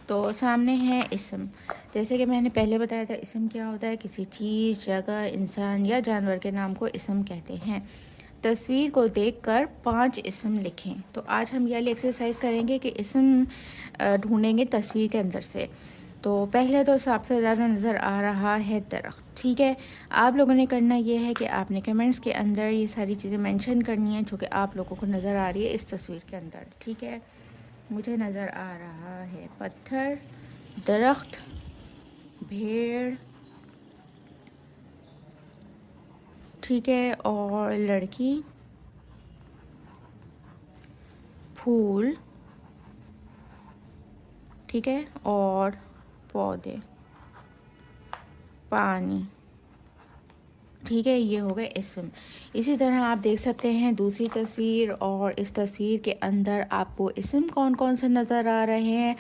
तो सामने है इसम। जैसे कि मैंने पहले बताया था, इसम क्या होता है? किसी चीज़, जगह, इंसान या जानवर के नाम को इसम कहते हैं। तस्वीर को देखकर 5 इसम लिखें। तो आज हम ये वाली एक्सरसाइज करेंगे कि इसम ढूंढेंगे तस्वीर के अंदर से। तो पहले तो सबसे ज़्यादा नज़र आ रहा है दरख्त। ठीक है, आप लोगों ने करना ये है कि आपने कमेंट्स के अंदर ये सारी चीज़ें मेंशन करनी है जो कि आप लोगों को नज़र आ रही है इस तस्वीर के अंदर। ठीक है, मुझे नज़र आ रहा है पत्थर, दरख्त, भेड़, ठीक है, और लड़की, फूल, ठीक है, और पौधे, पानी। ठीक है, ये हो गए इसम। इसी तरह आप देख सकते हैं दूसरी तस्वीर, और इस तस्वीर के अंदर आपको इसम कौन कौन से नज़र आ रहे हैं।